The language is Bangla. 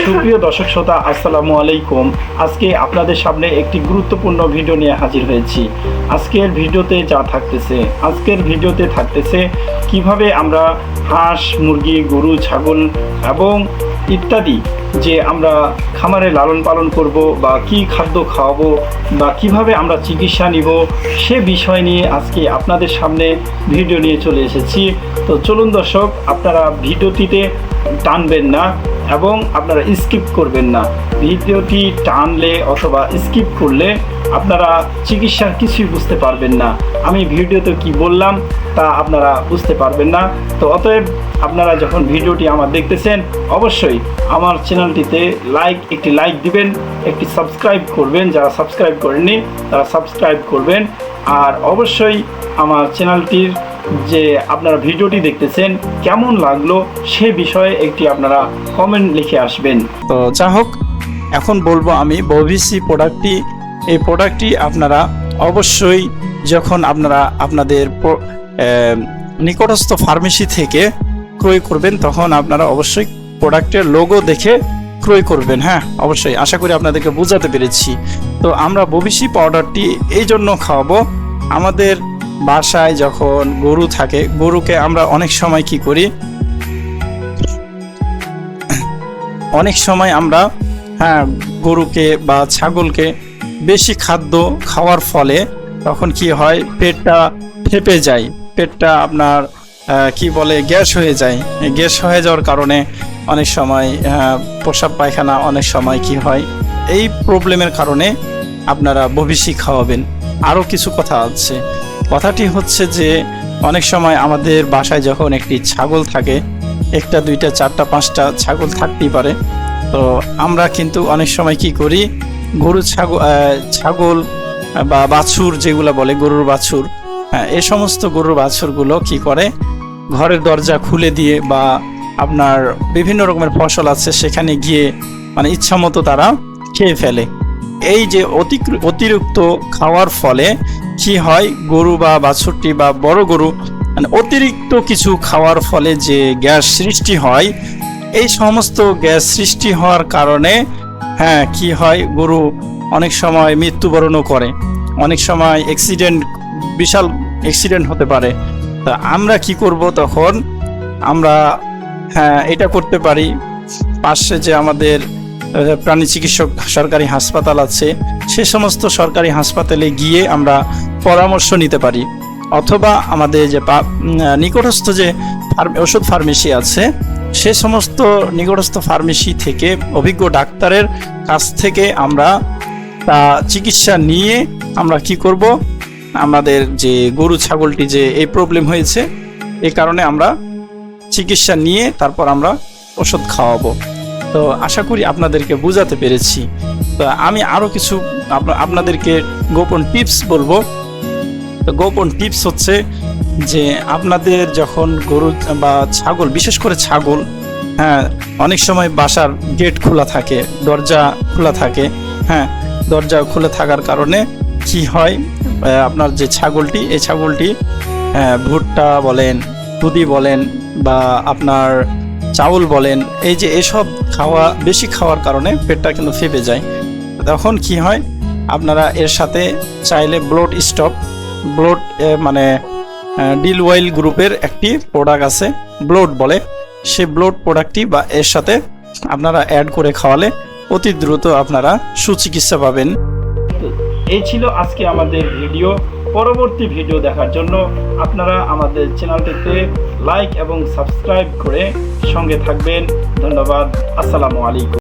সুপ্রিয় দর্শক শ্রোতা, আসসালামু আলাইকুম। আজকে আপনাদের সামনে একটি গুরুত্বপূর্ণ ভিডিও নিয়ে হাজির হয়েছি। আজকের ভিডিওতে থাকতেছে কিভাবে আমরা হাঁস, মুরগি, গরু, ছাগল এবং ইত্যাদি যে আমরা খামারে লালন পালন করব বা কি খাদ্য খাওয়াবো বা কিভাবে আমরা চিকিৎসা নিব সে বিষয় নিয়ে আজকে আপনাদের সামনে ভিডিও নিয়ে চলে এসেছি। তো চলুন দর্শক, আপনারা ভিডিওটিতে টানবেন না এবং আপনারা স্কিপ করবেন না। ভিডিওটি টানলে অথবা স্কিপ করলে আপনারা চিকিৎসার কিছুই বুঝতে পারবেন না। আমি ভিডিওতে কি বললাম তা আপনারা বুঝতে পারবেন না। তো অতএব আপনারা যখন ভিডিওটি আমার দেখতেছেন, অবশ্যই আমার চ্যানেলটিতে একটি লাইক দিবেন, একটি সাবস্ক্রাইব করবেন। যারা সাবস্ক্রাইব করেননি তারা সাবস্ক্রাইব করবেন। আর অবশ্যই আমার চ্যানেলটির যে আপনারা ভিডিওটি দেখতেছেন কেমন লাগলো সে বিষয়ে একটি আপনারা কমেন্ট লিখে আসবেন। তো যা হোক, এখন বলবো আমি বভিসি এই প্রোডাক্টটি আপনারা অবশ্যই যখন আপনারা আপনাদের নিকটস্থ ফার্মেসি থেকে ক্রয় করবেন তখন আপনারা অবশ্যই প্রোডাক্টের লোগো দেখে ক্রয় করবেন। হ্যাঁ, অবশ্যই। আশা করি আপনাদেরকে বোঝাতে পেরেছি। তো আমরা বভিসি পাউডারটি এই জন্য খাওয়াবো, আমাদের বাসায় যখন গরু থাকে, গরুকে আমরা অনেক সময় কি করি, অনেক সময় আমরা গরুকে বা ছাগলকে বেশি খাদ্য খাওয়ার ফলে তখন কি হয়, পেটটা ফেঁপে যায়, পেটটা আপনার কি বলে গ্যাস হয়ে যায়। গ্যাস হয়ে যাওয়ার কারণে অনেক সময় প্রস্রাব পায়খানা অনেক সময় কি হয়, এই প্রবলেমের কারণে আপনারা বভিসি খাওয়াবেন। আরও কিছু কথা আছে। কথাটি হচ্ছে যে অনেক সময় আমাদের বাসায় যখন একটি ছাগল থাকে, একটা, দুইটা, চারটা, পাঁচটা ছাগল থাকতেই পারে। তো আমরা কিন্তু অনেক সময় কি করি, গরু ছাগল বা বাছুর যেগুলো বলে গরুর বাছুর, এই সমস্ত গরুর বাছুরগুলো কি করে, ঘরের দরজা খুলে দিয়ে বা আপনার বিভিন্ন রকমের ফসল আছে সেখানে গিয়ে মানে ইচ্ছা মতো তারা খেয়ে ফেলে। এই যে অতিরিক্ত খাওয়ার ফলে কি হয়, গরু বা বাছুরটি বা বড় গরু মানে অতিরিক্ত কিছু খাওয়ার ফলে যে গ্যাস সৃষ্টি হয়, এই সমস্ত গ্যাস সৃষ্টি হওয়ার কারণে কি হয়, গরু অনেক সময় মৃত্যুবরণও করে, অনেক সময় বিশাল অ্যাক্সিডেন্ট হতে পারে। তা আমরা কি করব তখন, আমরা এটা করতে পারি, পাশে যে আমাদের প্রাণী চিকিৎসক সরকারি হাসপাতাল আছে, সে সমস্ত সরকারি হাসপাতালে গিয়ে আমরা পরামর্শ নিতে পারি, অথবা আমাদের যে নিকটস্থ যে ওষুধ ফার্মেসি আছে সে সমস্ত নিকটস্থ ফার্মেসি থেকে অভিজ্ঞ ডাক্তারের কাছ থেকে আমরা তা চিকিৎসা নিয়ে আমরা কি করব, আমাদের যে গরু ছাগলটি যে এই প্রবলেম হয়েছে এই কারণে আমরা চিকিৎসা নিয়ে তারপর আমরা ওষুধ খাওয়াবো। তো আশা করি আপনাদেরকে বোঝাতে পেরেছি। তো আমি আরও কিছু আপনাদেরকে গোপন টিপস বলবো। তো গোপন টিপস হচ্ছে যে আপনাদের যখন গরু বা ছাগল, বিশেষ করে ছাগল, অনেক সময় বাসার গেট খোলা থাকে, দরজা খোলা থাকে, দরজা খুলে থাকার কারণে কি হয়, আপনার যে ছাগলটি, এই ছাগলটি ভুট্টা বলেন, দুধি বলেন বা আপনার চাউল বলেন, এই যে এসব বেশি খাওয়ার কারণে পেটটা কিন্তু ফেপে যায়। তখন কি হয়, আপনারা এর সাথে চাইলে ব্লোট মানে ডিল ওয়েল গ্রুপের একটি প্রোডাক্ট আছে, ব্লোট বলে, সে ব্লোট প্রোডাক্টটি বা এর সাথে আপনারা অ্যাড করে খাওয়ালে অতি দ্রুত আপনারা সুচিকিৎসা পাবেন। এই ছিল আজকে আমাদের ভিডিও। পরবর্তী ভিডিও দেখার জন্য আপনারা আমাদের চ্যানেলটিতে লাইক এবং সাবস্ক্রাইব করে সঙ্গে থাকবেন। ধন্যবাদ। আসসালামু আলাইকুম।